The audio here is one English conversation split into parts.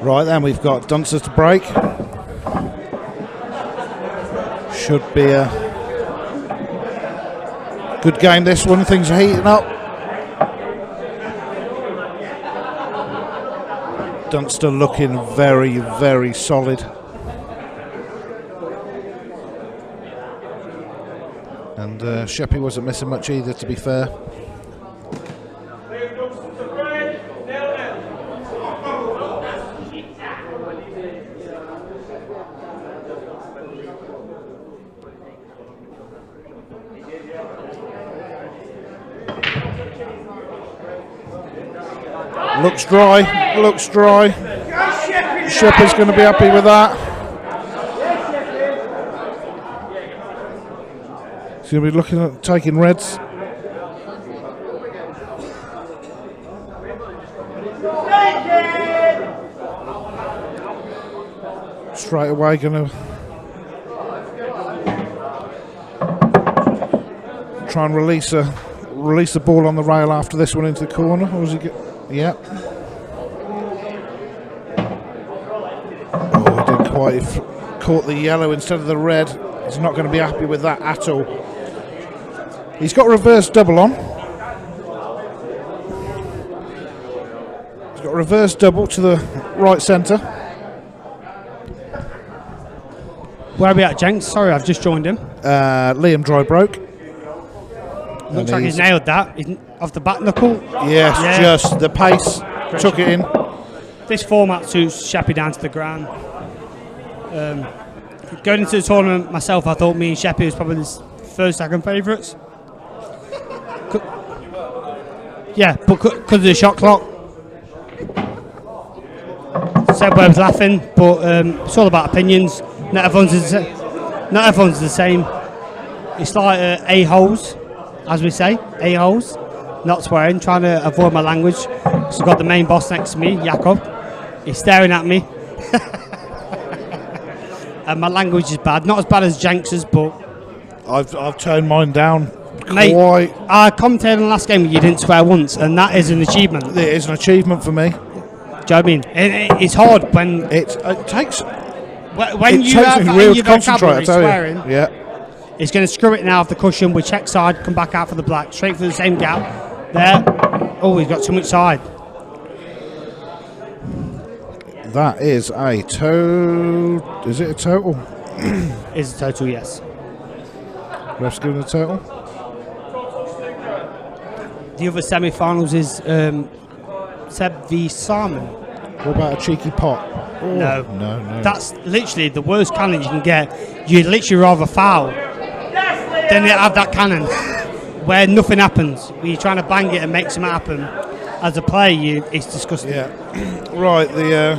Right then, we've got Dunster to break. Should be a good game, this one. Things are heating up. Dunster looking very, very solid. And Sheppy wasn't missing much either, to be fair. Looks dry, looks dry. Sheppy's going to be happy with that. He's going to be looking at taking reds. Straight away going to try and release the ball on the rail after this one into the corner. Or was he yeah. Oh, he didn't quite caught the yellow instead of the red. He's not going to be happy with that at all. He's got a reverse double on. He's got a reverse double to the right centre. Where are we at, Jenks? Sorry, I've just joined him. Liam dry broke. Looks like he's nailed that. Off the back knuckle. Yes, yeah. Just the pace. Took it in. This format suits Sheppy down to the ground. Going into the tournament myself, I thought me and Sheppy was probably his first, second favourites. Yeah, but because of the shot clock. Sebway was laughing, but it's all about opinions. Not everyone's the same. It's like a-holes, as we say, a-holes. Not swearing, trying to avoid my language. So I've got the main boss next to me, Jakob. He's staring at me. And my language is bad. Not as bad as Jenks's, but... I've turned mine down Mate, quite... I commentated on the last game, you didn't swear once, and that is an achievement. It is an achievement for me. Do you know what I mean? It's hard when... It takes... When it you takes have me real to concentrate, I tell swearing, you. Yeah. It's going to screw it now off the cushion. We check side, come back out for the black, straight for the same gap. There. Oh, he's got too much side. That is a total. Is it a total? Is a total, yes. Ref's giving a total. The other semi-finals is Seb v Simon. What about a cheeky pot? Oh, no. No. That's literally the worst cannon you can get. You'd literally rather foul than have that cannon where nothing happens. When you're trying to bang it and make something happen. As a player, it's disgusting. Yeah. Right, the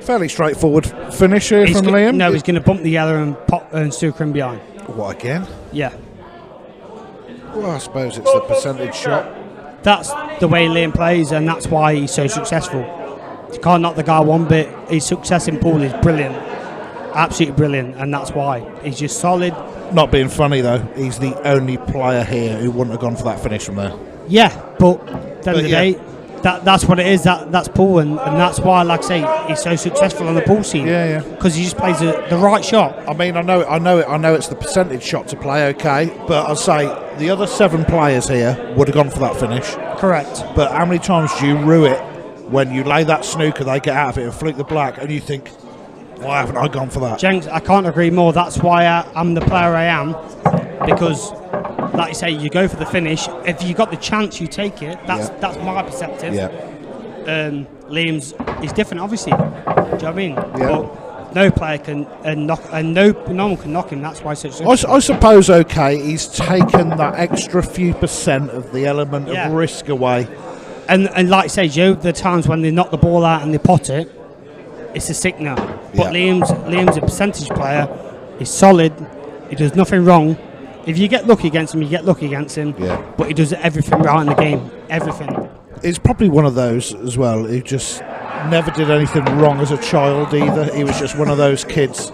fairly straightforward finish here from Liam. No, he's going to bump the yellow and pop and snooker him behind. What, again? Yeah. Well, I suppose it's the percentage shot. That's the way Liam plays, and that's why he's so successful. You can't knock the guy one bit. His success in pool is brilliant. Absolutely brilliant, and that's why. He's just solid. Not being funny, though, he's the only player here who wouldn't have gone for that finish from there. Yeah, but at the end of the day, that's what it is. That's pool, and that's why, like I say, he's so successful on the pool scene. Yeah. Because he just plays the right shot. I mean, I know it's the percentage shot to play, okay, but I'd say the other 7 players here would have gone for that finish. Correct. But how many times do you rue it when you lay that snooker, they get out of it and flick the black, and you think, why haven't I gone for that? Jenks, I can't agree more. That's why I'm the player I am, because, like you say, you go for the finish. If you got the chance, you take it. That's my perspective. Yeah. Liam's is different, obviously. Do you know what I mean? Yeah. But no player can knock, and no one can knock him. That's why it's so. I suppose, okay, he's taken that extra few percent of the element of risk away. And like I say, Joe, the times when they knock the ball out and they pot it, it's a sickener. But Liam's a percentage player. He's solid. He does nothing wrong. If you get lucky against him, you get lucky against him. Yeah. But he does everything right in the game. Everything. It's probably one of those as well who just never did anything wrong as a child either. He was just one of those kids.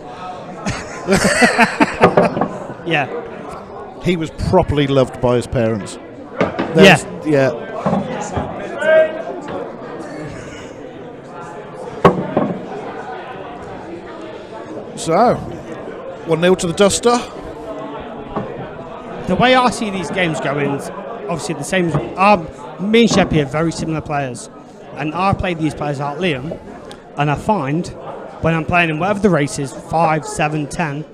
Yeah. He was properly loved by his parents. So, 1-0 to the Duster. The way I see these games going is obviously the same. Me and Sheppy are very similar players, and I play these players like Liam, and I find when I'm playing in whatever the race is, 5, 7, 10,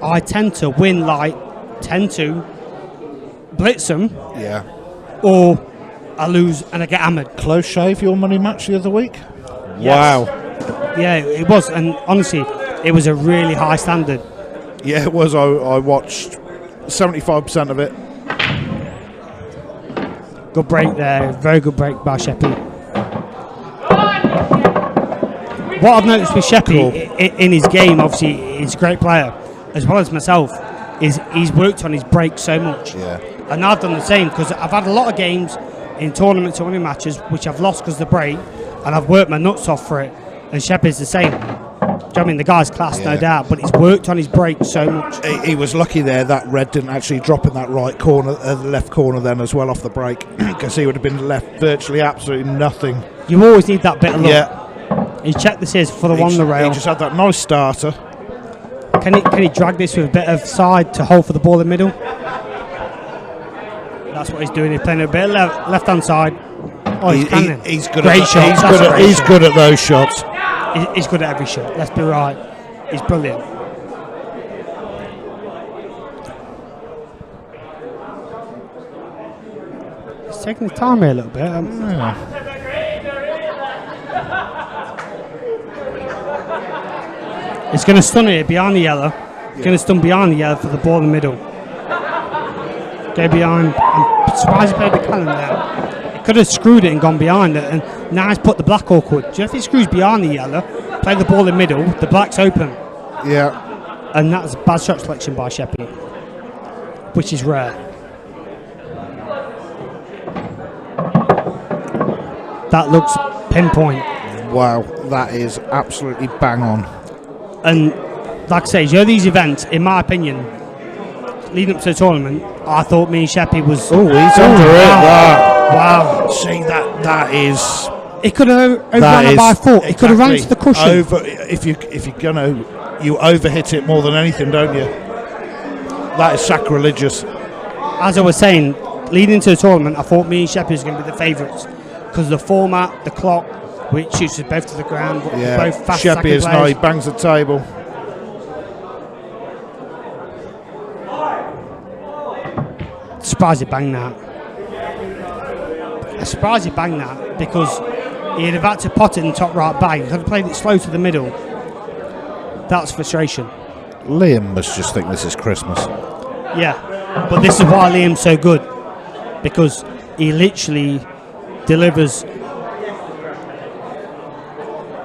I tend to win like 10-2, blitz them, Yeah. or I lose and I get hammered. Close shave your money match the other week? Yes. Wow. Yeah, it was, and honestly, it was a really high standard. Yeah, it was. I watched 75% of it. Good break there, very good break by Sheppy. What I've noticed with Sheppy in his game, obviously, he's a great player, as well as myself, is he's worked on his break so much. Yeah. And I've done the same, because I've had a lot of games in tournaments or winning matches which I've lost because of the break, and I've worked my nuts off for it. And Sheppy's the same. Do you know what I mean? The guy's class, no doubt, but he's worked on his break so much. He was lucky there that red didn't actually drop in that right corner, left corner then as well off the break, because he would have been left virtually absolutely nothing. You always need that bit of luck. Yeah. He checked this is for the one on the rail. He just had that nice starter. Can he drag this with a bit of side to hold for the ball in the middle? That's what he's doing. He's playing a bit of left hand side. Oh, he's cannon. He's good great at shots. He's good at those shots. He's good at every shot. Let's be right. He's brilliant. He's taking his time here a little bit. He's going to stun it behind the yellow. He's going to stun behind the yellow for the ball in the middle. Go behind. I'm surprised he played the cannon there. He could have screwed it and gone behind it, and now he's put the black awkward. Do you know if he screws behind the yellow, play the ball in the middle, the black's open. Yeah. And that's bad shot selection by Sheppy, which is rare. That looks pinpoint. Wow, that is absolutely bang on. And like I say, you know, these events, in my opinion, leading up to the tournament, I thought me and Sheppy was... Oh, he's under it. Wow. See, that is... It could have overrun it by 4. It could have run to the cushion. If you're gonna, you overhit it more than anything, don't you? That is sacrilegious. As I was saying, leading into the tournament, I thought me and Sheppy was going to be the favourites because of the format, the clock, which shoots us both to the ground. Yeah, both fast Sheppy is now, he bangs the table. Surprised he banged that. I'm surprised he banged that because he'd have had to pot it in the top right bag. He could have played it slow to the middle. That's frustration. Liam must just think this is Christmas. Yeah, but this is why Liam's so good, because he literally delivers.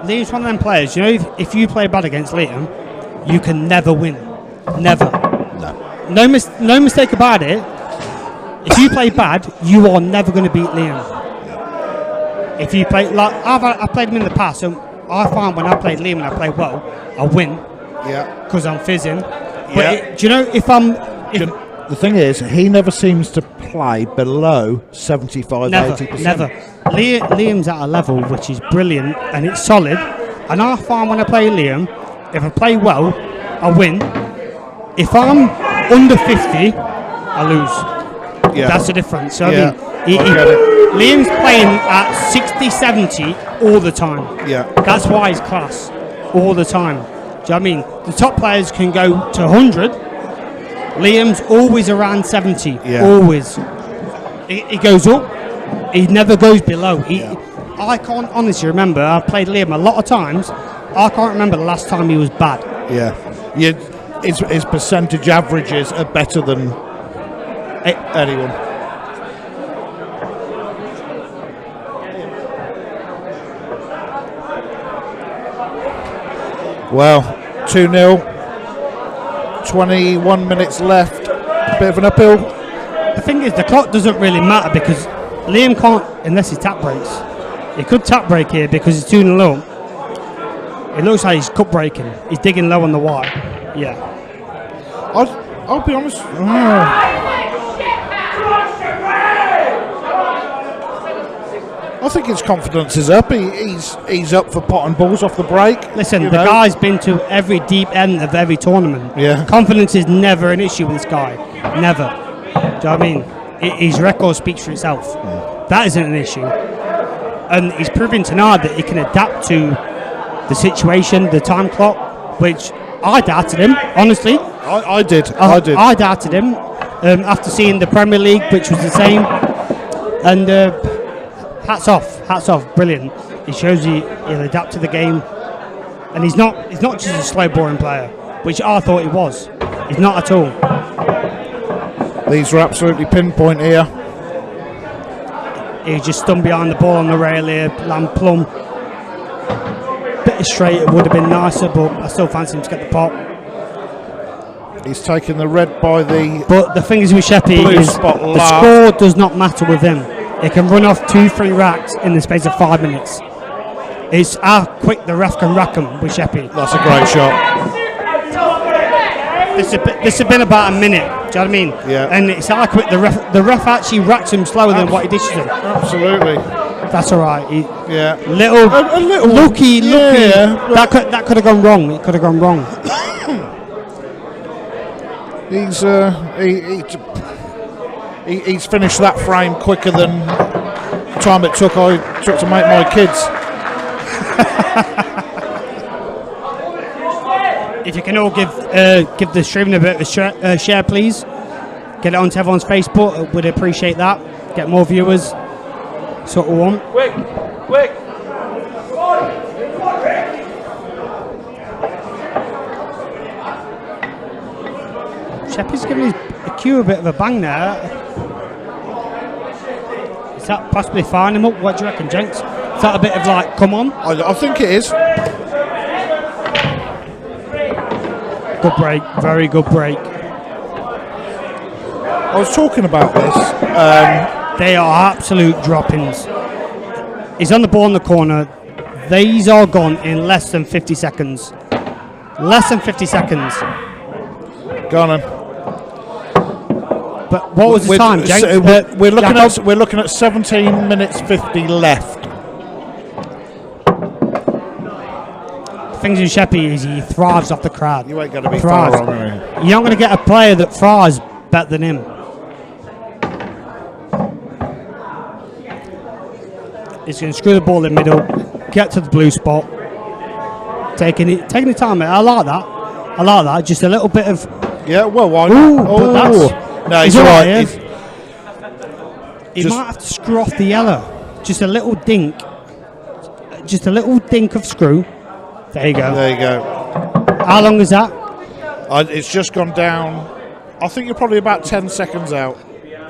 Liam's one of them players, you know, if you play bad against Liam, you can never win. Never. No mistake about it. If you play bad, you are never going to beat Liam. If you play, like, I've played him in the past, so I find when I played Liam and I play well, I win. Yeah. Because I'm fizzing. Yeah. But do you know, the thing is, he never seems to play below 75, 80%. Never. Liam's at a level which is brilliant and it's solid. And I find when I play Liam, if I play well, I win. If I'm under 50, I lose. Yeah. That's the difference. So Yeah. I mean, Liam's playing at 60, 70 all the time. Yeah. That's why he's class all the time. Do you know what I mean? The top players can go to 100. Liam's always around 70. Yeah. Always. He goes up. He never goes below. I can't honestly remember. I've played Liam a lot of times. I can't remember the last time he was bad. Yeah. His percentage averages are better than anyone. Well, 2-0. 21 minutes left. Bit of an uphill. The thing is, the clock doesn't really matter because Liam can't, unless he tap breaks. He could tap break here because he's 2-0 low. It looks like he's cut breaking. He's digging low on the wire. Yeah. I'll be honest. I think his confidence is up. He's up for potting balls off the break. Listen, the guy's been to every deep end of every tournament. Yeah. Confidence is never an issue with this guy. Never. Do you know what I mean? His record speaks for itself. That isn't an issue. And he's proving tonight that he can adapt to the situation, the time clock, which I doubted him, honestly. I did. I doubted him after seeing the Premier League, which was the same. And hats off, brilliant. He shows he'll adapt to the game. And he's not just a slow, boring player, which I thought he was. He's not at all. These are absolutely pinpoint here. He just stunned behind the ball on the rail here, land plumb. Bit straight, it would have been nicer, but I still fancy him to get the pot. He's taking the red by the... But the thing is with Sheppy is the score does not matter with him. He can run off 2-3 racks in the space of 5 minutes. It's how quick the ref can rack him with Sheppy. That's a great shot. This has been about a minute. Do you know what I mean? Yeah. And it's how quick the ref actually racks him slower than what he dishes him. Absolutely. That's all right. Yeah. A little lucky. Yeah, that could have gone wrong. It could have gone wrong. He's finished that frame quicker than the time it took to make my kids. If you can all give the stream a bit of a share, please. Get it onto everyone's Facebook. We'd appreciate that. Get more viewers. That's what we want. Quick! Sheppy's giving his cue a bit of a bang there. Is that possibly firing him up? What do you reckon, Jenks? Is that a bit of like, come on? I think it is. Good break, very good break. I was talking about this. They are absolute droppings. He's on the ball in the corner. These are gone in less than 50 seconds. Less than 50 seconds. Go on. But what was the time, Jenks? We're looking at 17 minutes 50 left. Things in Sheppy is he thrives off the crowd. You ain't going to be far wrong, are you? You're not going to get a player that thrives better than him. He's going to screw the ball in the middle, get to the blue spot, taking the time. I like that. Just a little bit of. Yeah, well, why not? No, he's all right. He might have to screw off the yellow. Just a little dink. Just a little dink of screw. There you go. How long is that? It's just gone down. I think you're probably about 10 seconds out.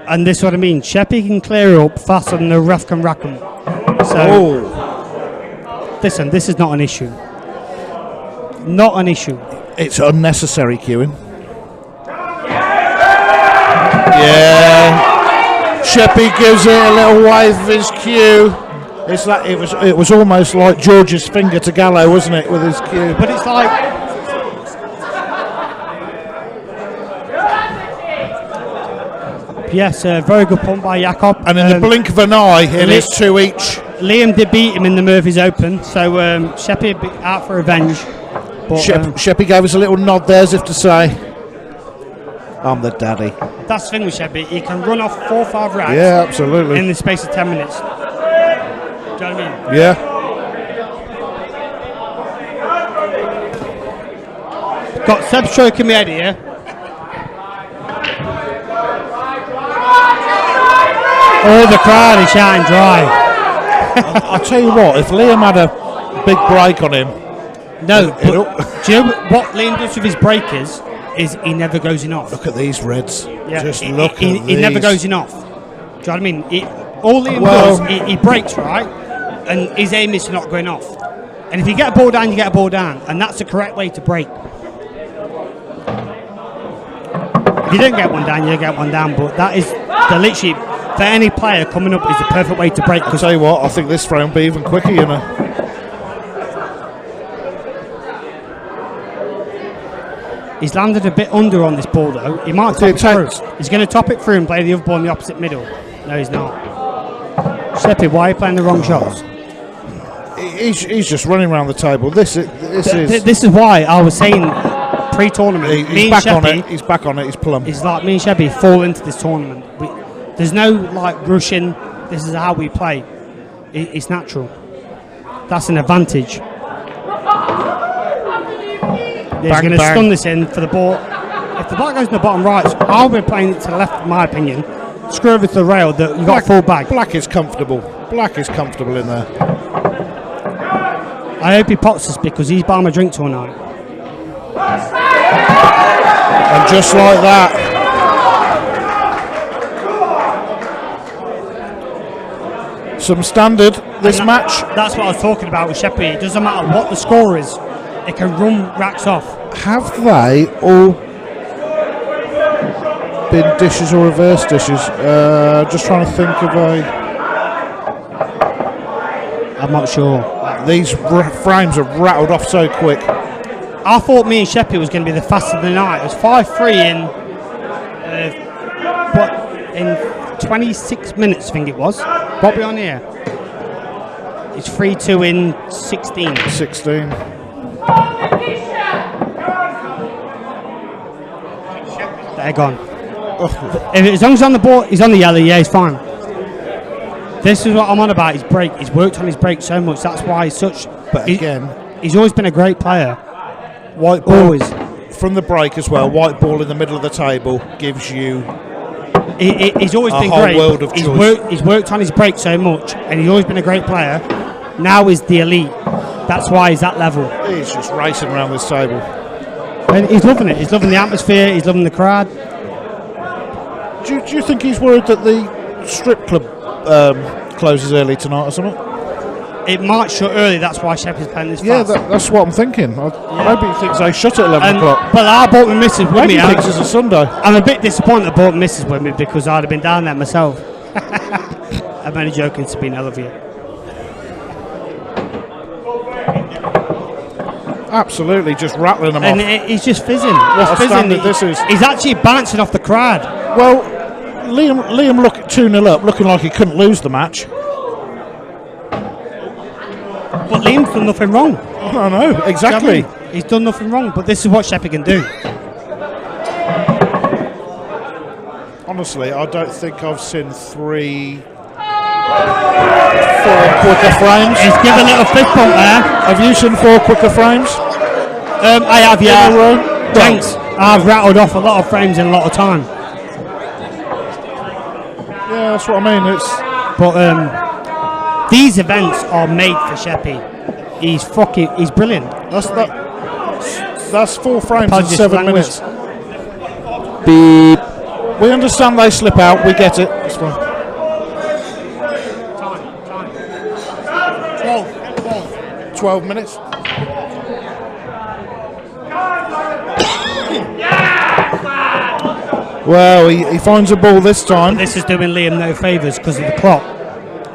And this is what I mean. Sheppy can clear up faster than the ref can rack him. So, listen, this is not an issue. Not an issue. It's unnecessary queuing. Yeah. Sheppy gives it a little wave of his cue. It's like it was almost like George's finger to Gallo, wasn't it, with his cue? But it's like yes, very good punt by Jakob. And in the blink of an eye, it is 2 each. Liam did beat him in the Murphy's Open, so Sheppy out for revenge. But Sheppy gave us a little nod there as if to say, I'm the daddy. That's the thing with Sheppy, he can run off 4 or 5 racks. Yeah, absolutely. In the space of 10 minutes. Do you know what I mean? Yeah. Got Seb stroking my head here. Oh, the crowd is shouting dry. I'll tell you what, if Liam had a big break on him. No, but do you know what Liam does with his breakers? Is he never goes in off. Look at these reds. Yeah. Just look at these. He never goes in off. Do you know what I mean? All Liam does, he breaks, right? And his aim is to not going off. And if you get a ball down, you get a ball down. And that's the correct way to break. If you don't get one down, you don't get one down. But that is the literally, for any player coming up, is the perfect way to break. I'll tell you what, I think this frame will be even quicker, you know. He's landed a bit under on this ball, though. He might top it through. He's going to top it through and play the other ball in the opposite middle. No, he's not. Sheppy, why are you playing the wrong shots? He's just running around the table. This is why I was saying pre-tournament. He's back on it. He's back on it. He's plumb. It's like me and Sheppy fall into this tournament. There's no like rushing. This is how we play. It's natural. That's an advantage. He's going to stun this in for the ball. If the ball goes in the bottom right, I'll be playing it to the left, in my opinion. Screw over to the rail. That you got full bag. Black is comfortable. Black is comfortable in there. I hope he pots us because he's buying my drink tonight. And just like that. Some standard this match. That's what I was talking about with Sheppy. It doesn't matter what the score is. It can run racks off. Have they all been dishes or reverse dishes? Just trying to think of I'm not sure. These frames have rattled off so quick. I thought me and Sheppy was going to be the fastest of the night. It was 5-3 in 26 minutes, I think it was. What are we on here? It's 3-2 in 16. 16. They're gone. As long as he's on the board, he's on the yellow, yeah, he's fine. This is what I'm on about, his break. He's worked on his break so much, that's why he's such... But again... He's always been a great player. White ball, always. From the break as well, white ball in the middle of the table gives you... He's always been whole great. World of choice. He's worked on his break so much, and he's always been a great player. Now he's the elite. That's why he's that level. He's just racing around this table. And he's loving it. He's loving the atmosphere. He's loving the crowd. Do you think he's worried that the strip club closes early tonight or something? It might shut early. That's why Sheppy's playing this fast. Yeah, that's what I'm thinking. Maybe he thinks they shut at 11 o'clock. But I brought my missus with maybe me. He thinks it's a Sunday. I'm a bit disappointed I brought my missus with me because I'd have been down there myself. I'm only joking, Sabine. I love you. Absolutely, just rattling them and off. And he's just fizzing. What a standard this is. He's actually bouncing off the crowd. Well, Liam look 2-0 up, looking like he couldn't lose the match. But Liam's done nothing wrong. I know, exactly. You know what I mean? He's done nothing wrong, but this is what Sheppy can do. Honestly, I don't think I've seen 4 quicker frames. He's given a little fist bump there. Have you seen 4 quicker frames? I have, yeah. In a row? Thanks. I've rattled off a lot of frames in a lot of time. Yeah, that's what I mean. But these events are made for Sheppy. He's brilliant. That's 4 frames in 7 minutes. Beep. We understand they slip out. We get it. It's fine. Time. 12 minutes. Well, he finds a ball this time. But this is doing Liam no favours because of the clock.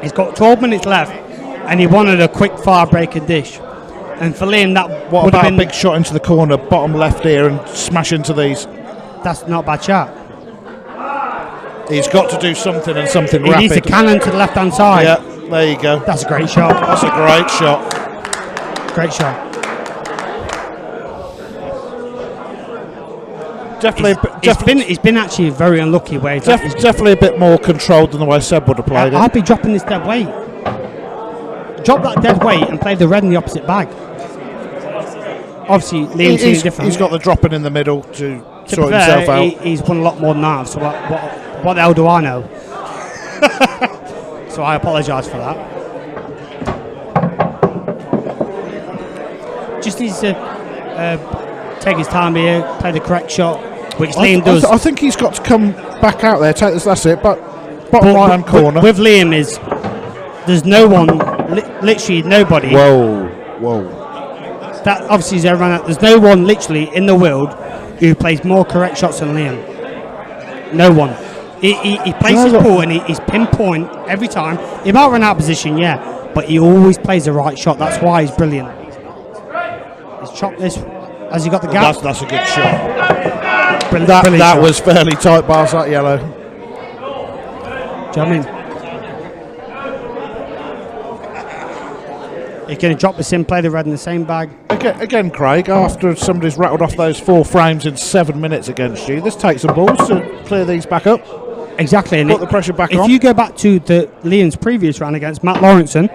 He's got 12 minutes left, and he wanted a quick fire break and dish. And for Liam, that what would about have been a big shot into the corner, bottom left here, and smash into these? That's not a bad shot. He's got to do something and something he rapid. He needs a cannon to the left-hand side. Yeah, there you go. That's a great shot. That's a great shot. Great shot. He's been actually very unlucky where he's definitely a bit more controlled than the way Seb would have played it. I'd be dropping this dead weight. Drop that dead weight and play the red in the opposite bag. Obviously, Liam's different. He's got the dropping in the middle to sort himself out. He's won a lot more than that, so what the hell do I know? So I apologise for that. Just needs to take his time here, play the correct shot, which Liam does. I think he's got to come back out there, take this, that's it, but bottom right-hand corner. With Liam there's no one, literally nobody. Whoa. That obviously is everyone out. There's no one literally in the world who plays more correct shots than Liam. No one. He plays his pool and he's pinpoint every time. He might run out of position, yeah, but he always plays the right shot. That's why he's brilliant. He's chopped this. Has he got the gap? That's a good shot. Brilliant That shot. was fairly tight, bars that yellow. Do you know what I mean? He's going to drop this in, play the red in the same bag. Again, Craig, after somebody's rattled off those 4 frames in 7 minutes against you, this takes some balls to clear these back up. Exactly. And put the pressure back on. If you go back to Liam's previous run against Matt Lawrenson,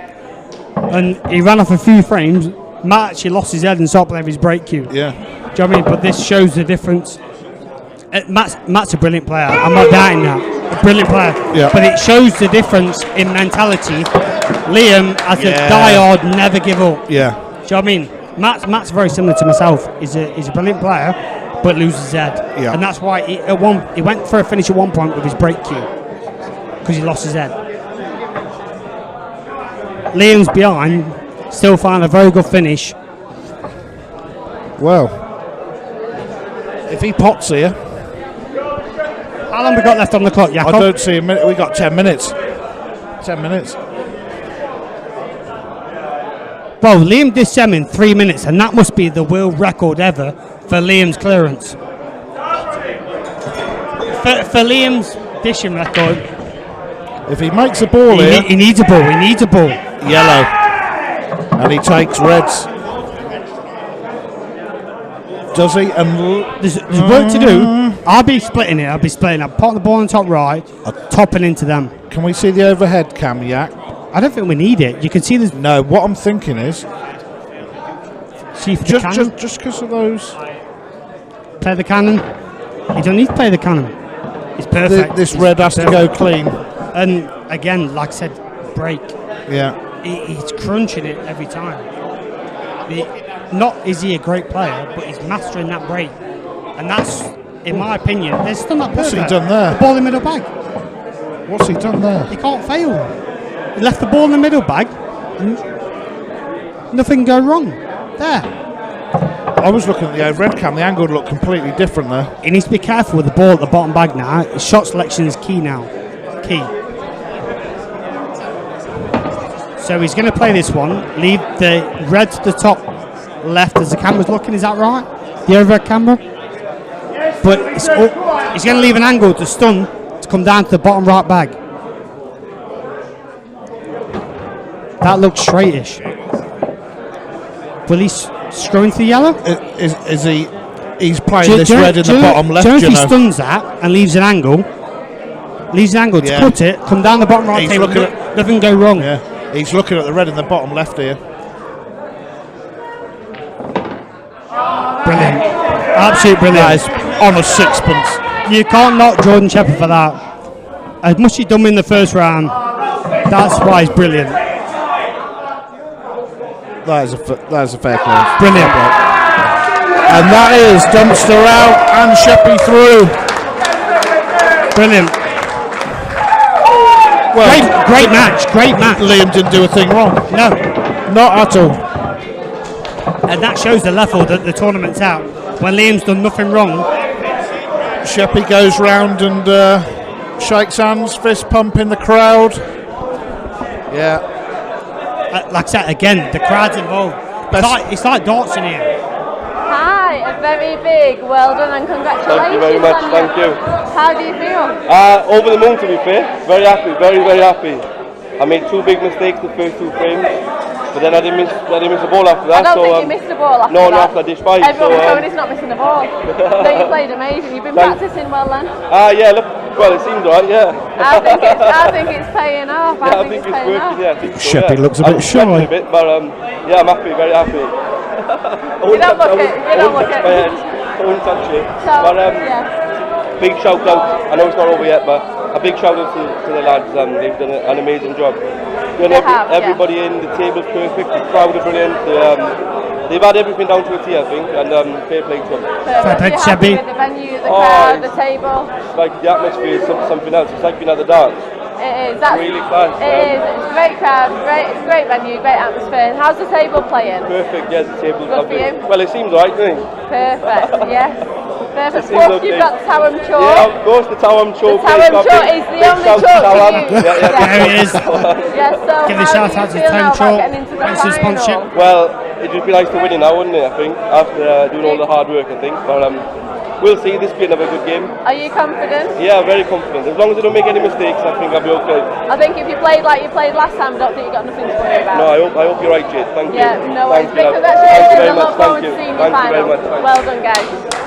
and he ran off a few frames, Matt actually lost his head and stopped playing his break cue. Yeah. Do you know what I mean? But this shows the difference. Matt's a brilliant player. I'm not doubting that. A brilliant player. Yeah. But it shows the difference in mentality. Liam has a die-hard, never give up. Yeah. Do you know what I mean? Matt's very similar to myself. He's a brilliant player, but loses his head. Yeah. And that's why he went for a finish at one point with his break cue, because he lost his head. Liam's behind, still found a very good finish. Well, if he pots here, how long we got left on the clock, Jakob? I don't see a minute. We got 10 minutes. 10 minutes. Well, Liam did 7 in 3 minutes, and that must be the world record ever for Liam's clearance. For Liam's dishing record, if he makes a ball here, he needs a ball. He needs a ball. Yellow, and he takes reds. Does he? And there's work to do. I'll be splitting it. I'll putting the ball on top right, topping into them. Can we see the overhead cam, Yak? I don't think we need it. You can see there's... No, what I'm thinking is... See for the cannon. Just because of those... Play the cannon. You don't need to play the cannon. It's perfect. This red has to go clean. And again, like I said, break. Yeah. He's crunching it every time. Not is he a great player, but he's mastering that break. And that's, in my opinion, there's still not perfect. What's he done there? The ball in the middle bag. What's he done there? He can't fail. He left the ball in the middle bag. Nothing can go wrong. There. I was looking at the overhead cam. The angle looked completely different there. He needs to be careful with the ball at the bottom bag now. His shot selection is key now. Key. So he's going to play this one. Leave the red to the top left as the camera's looking. Is that right? The overhead camera? But he's going to leave an angle to stun to come down to the bottom right bag. That looks straightish. Will he screw into the yellow? Is he? He's playing this red in the bottom left. If he stuns that and leaves an angle to cut it, come down the bottom right table, nothing go wrong. Yeah, he's looking at the red in the bottom left here. Brilliant, absolute brilliant. That is on a sixpence. You can't knock Jordan Shepherd for that. As much as he done in the first round, that's why he's brilliant. That is a fair close. Brilliant. And that is Dunster out and Sheppy through. Brilliant. Well, great match. Liam didn't do a thing wrong. No. Not at all. And that shows the level that the tournament's at. When Liam's done nothing wrong. Sheppy goes round and shakes hands, fist pump in the crowd. Yeah. Like I said, again, the crowd's involved. It's like darts in here. Hi, a very big well done and congratulations. Thank you very much, thank you. How do you feel? Over the moon, to be fair. Very happy, very, very happy. I made 2 big mistakes the first 2 frames, but then I didn't miss the ball after that. I don't think you missed the ball after that. No, after dish 5. Everyone's going, he's not missing the ball. So you played amazing. You've been practicing well then? Yeah, look, well, it seems right, yeah. I think it's paying off. I think it's working, yeah. I think so, Sheppy looks a bit shy. A bit, but yeah, I'm happy, very happy. You don't look it. I wouldn't touch it. So, but big shout out. I know it's not over yet, but a big shout out to the lads. They've done an amazing job. Everybody in the table's perfect. The crowd are brilliant. They've had everything down to a T, I think, and fair play to them. Fair play to Sheppy. The venue, the crowd, the table. It's like the atmosphere is something else. It's like being at the dance. It is. That's really fun. It is. It's a great crowd. It's a great venue, great atmosphere. How's the table playing? Perfect. Yeah, the table's good for you. Well, it seems right, doesn't it? Perfect. Yes. Perfect. Plus, you've got the Taom chalk. Yeah, of course, the Taom chalk. The Taom chalk is the only chalk you use. There it is. Yes. So give the shout out to Taom chalk. Thanks for the sponsorship. Well, it'd just be nice to win it now, wouldn't it? I think after doing all the hard work, I think. But we'll see. This will be another good game. Are you confident? Yeah, very confident. As long as I don't make any mistakes, I think I'll be okay. I think if you played like you played last time, I don't think you've got nothing to worry about. No, I hope you're right, Jade. Thank you. Yeah, no worries. Thank you. Big congratulations. Thank you very I much. look forward Thank to you. seeing you Thank you very final. much. Thank you. Well done, guys.